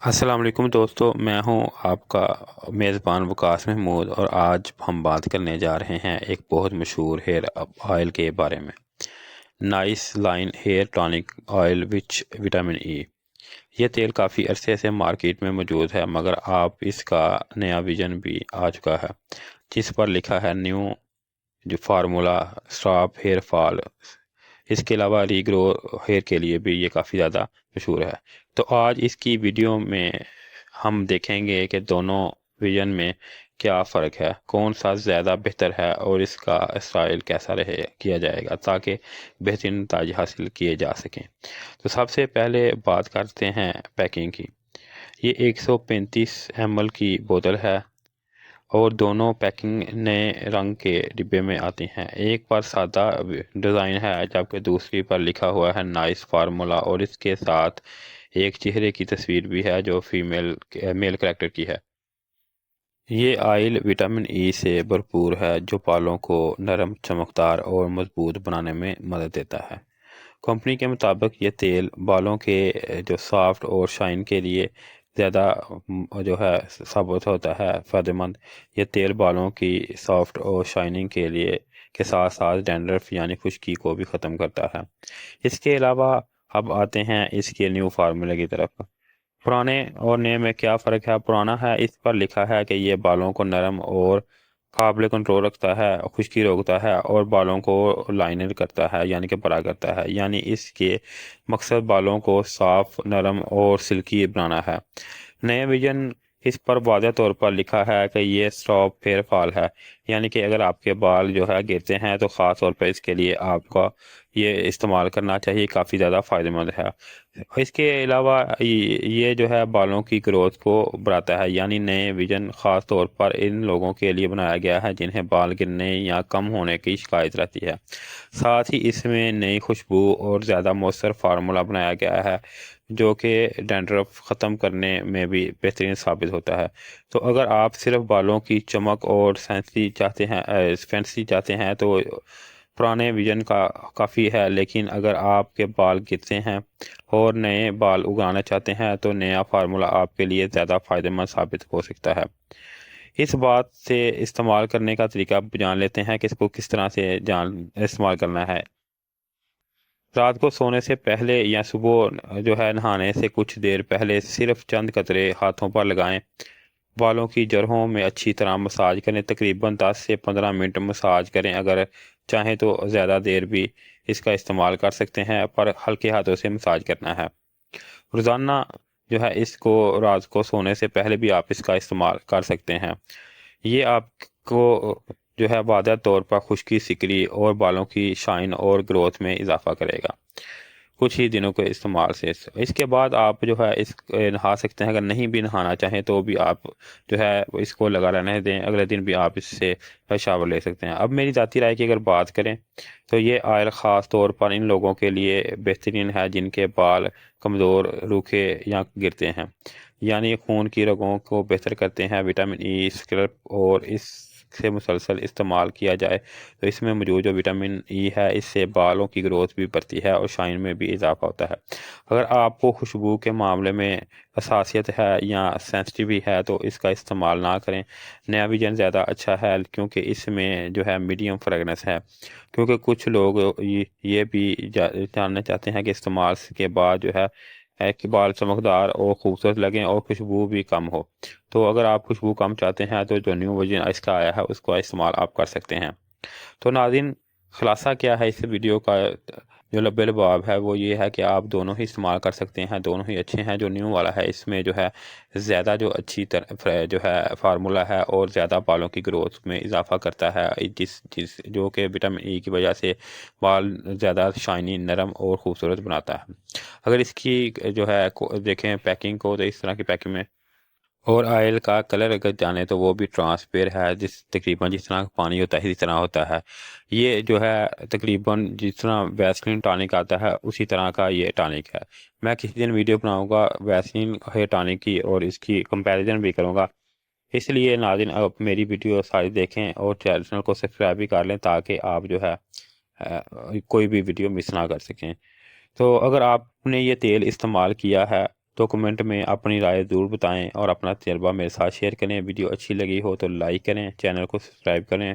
السلام علیکم دوستو، میں ہوں آپ کا میزبان وقاص محمود، اور آج ہم بات کرنے جا رہے ہیں ایک بہت مشہور ہیئر آئل کے بارے میں۔ Nice line hair tonic oil with vitamin E. یہ تیل کافی عرصے سے مارکیٹ میں موجود ہے، مگر آپ اس کا نیا ویژن بھی آ چکا ہے جس پر لکھا ہے نیو جو فارمولا اسٹاپ ہیئر فال۔ اس کے علاوہ ری گرو ہیئر کے لیے بھی یہ کافی زیادہ مشہور ہے۔ تو آج اس کی ویڈیو میں ہم دیکھیں گے کہ دونوں ویژن میں کیا فرق ہے، کون سا زیادہ بہتر ہے، اور اس کا اسٹائل کیسا کیا جائے گا تاکہ بہترین نتائج حاصل کیے جا سکیں۔ تو سب سے پہلے بات کرتے ہیں پیکنگ کی۔ یہ 135 ml کی بوتل ہے اور دونوں پیکنگ نئے رنگ کے ڈبے میں آتی ہیں۔ ایک پر سادہ ڈیزائن ہے جبکہ دوسری پر لکھا ہوا ہے نائس فارمولا، اور اس کے ساتھ ایک چہرے کی تصویر بھی ہے جو میل کریکٹر کی ہے۔ یہ آئل وٹامن ای سے بھرپور ہے جو بالوں کو نرم، چمکدار اور مضبوط بنانے میں مدد دیتا ہے۔ کمپنی کے مطابق یہ تیل بالوں کے جو سافٹ اور شائن کے لیے زیادہ ثابت ہوتا ہے فائدہ مند۔ یہ تیل بالوں کی سافٹ اور شائننگ کے ساتھ ساتھ ڈینڈرف یعنی خشکی کو بھی ختم کرتا ہے۔ اس کے علاوہ اب آتے ہیں اس کے نیو فارمولے کی طرف۔ پرانے اور نئے میں کیا فرق ہے؟ پرانا ہے، اس پر لکھا ہے کہ یہ بالوں کو نرم اور قابل کنٹرول رکھتا ہے، خشکی روکتا ہے اور بالوں کو لائنر کرتا ہے یعنی کہ بڑا کرتا ہے، یعنی اس کے مقصد بالوں کو صاف، نرم اور سلکی بنانا ہے۔ نئے ویژن اس پر واضح طور پر لکھا ہے کہ یہ اسٹاپ ہیئر فال ہے، یعنی کہ اگر آپ کے بال گرتے ہیں تو خاص طور پر اس کے لیے آپ کا یہ استعمال کرنا چاہیے، کافی زیادہ فائدہ مند ہے۔ اس کے علاوہ یہ بالوں کی گروتھ کو بڑھاتا ہے، یعنی نئے ویژن خاص طور پر ان لوگوں کے لیے بنایا گیا ہے جنہیں بال گرنے یا کم ہونے کی شکایت رہتی ہے۔ ساتھ ہی اس میں نئی خوشبو اور زیادہ مؤثر فارمولا بنایا گیا ہے جو کہ ڈینڈرف ختم کرنے میں بھی بہترین ثابت ہوتا ہے۔ تو اگر آپ صرف بالوں کی چمک اور فینسی چاہتے ہیں تو پرانے ویژن کا کافی ہے، لیکن اگر آپ کے بال گرتے ہیں اور نئے بال اگانا چاہتے ہیں تو نیا فارمولا آپ کے لیے زیادہ فائدہ مند ثابت ہو سکتا ہے۔ اس بات سے استعمال کرنے کا طریقہ جان لیتے ہیں کہ اس کو کس طرح سے استعمال کرنا ہے۔ رات کو سونے سے پہلے یا صبح نہانے سے کچھ دیر پہلے صرف چند قطرے ہاتھوں پر لگائیں۔ بالوں کی جڑوں میں اچھی طرح مساج کریں، تقریباً 10 سے 15 منٹ مساج کریں۔ اگر چاہیں تو زیادہ دیر بھی اس کا استعمال کر سکتے ہیں، پر ہلکے ہاتھوں سے مساج کرنا ہے۔ روزانہ اس کو رات کو سونے سے پہلے بھی آپ اس کا استعمال کر سکتے ہیں۔ یہ آپ کو واضح طور پر خشکی، سکری اور بالوں کی شائن اور گروتھ میں اضافہ کرے گا کچھ ہی دنوں کے استعمال سے۔ اس کے بعد آپ نہا سکتے ہیں۔ اگر نہیں بھی نہانا چاہیں تو بھی آپ اس کو لگا رہنے دیں، اگلے دن بھی آپ اس سے شاور لے سکتے ہیں۔ اب میری ذاتی رائے کی اگر بات کریں تو یہ آئل خاص طور پر ان لوگوں کے لیے بہترین ہے جن کے بال کمزور، روکھے یا گرتے ہیں، یعنی خون کی رگوں کو بہتر کرتے ہیں۔ وٹامن ای اسکلپ اور اس سے مسلسل استعمال کیا جائے تو اس میں موجود جو وٹامن ای ہے اس سے بالوں کی گروتھ بھی بڑھتی ہے اور شائن میں بھی اضافہ ہوتا ہے۔ اگر آپ کو خوشبو کے معاملے میں حساسیت ہے یا سینسٹیو ہے تو اس کا استعمال نہ کریں۔ نیا ویژن زیادہ اچھا ہے کیونکہ اس میں میڈیم فریگنس ہے، کیونکہ کچھ لوگ یہ بھی جاننا چاہتے ہیں کہ استعمال کے بعد کہ بال چمکدار اور خوبصورت لگیں اور خوشبو بھی کم ہو۔ تو اگر آپ خوشبو کم چاہتے ہیں تو جو نیو ورژن اس کا آیا ہے اس کا استعمال آپ کر سکتے ہیں۔ تو ناظرین، خلاصہ کیا ہے اس ویڈیو کا؟ جو لب لباب ہے وہ یہ ہے کہ آپ دونوں ہی استعمال کر سکتے ہیں، دونوں ہی اچھے ہیں۔ جو نیو والا ہے اس میں زیادہ اچھی فارمولا ہے اور زیادہ بالوں کی گروتھ میں اضافہ کرتا ہے، جو کہ وٹامن ای کی وجہ سے بال زیادہ شائنی، نرم اور خوبصورت بناتا ہے۔ اگر اس کی دیکھیں پیکنگ کو تو اس طرح کی پیکنگ میں، اور آئل کا کلر اگر جانے تو وہ بھی ٹرانسپیر ہے، تقریباً جس طرح پانی ہوتا ہے اسی طرح ہوتا ہے۔ یہ تقریباً جس طرح ویسلین ٹانک آتا ہے اسی طرح کا یہ ٹانک ہے۔ میں کسی دن ویڈیو بناؤں گا ویسلین ہیئر ٹانک کی اور اس کی کمپیریزن بھی کروں گا، اس لیے ناظرین آپ میری ویڈیو ساری دیکھیں اور چینل کو سبسکرائب بھی کر لیں تاکہ آپ کوئی بھی ویڈیو مس نہ کر سکیں۔ تو اگر آپ نے یہ تیل استعمال کیا ہے تو کمنٹ میں اپنی رائے ضرور بتائیں اور اپنا تجربہ میرے ساتھ شیئر کریں۔ ویڈیو اچھی لگی ہو تو لائک کریں، چینل کو سبسکرائب کریں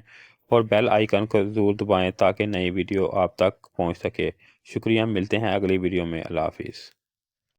اور بیل آئیکن کو ضرور دبائیں تاکہ نئی ویڈیو آپ تک پہنچ سکے۔ شکریہ، ملتے ہیں اگلی ویڈیو میں۔ اللہ حافظ۔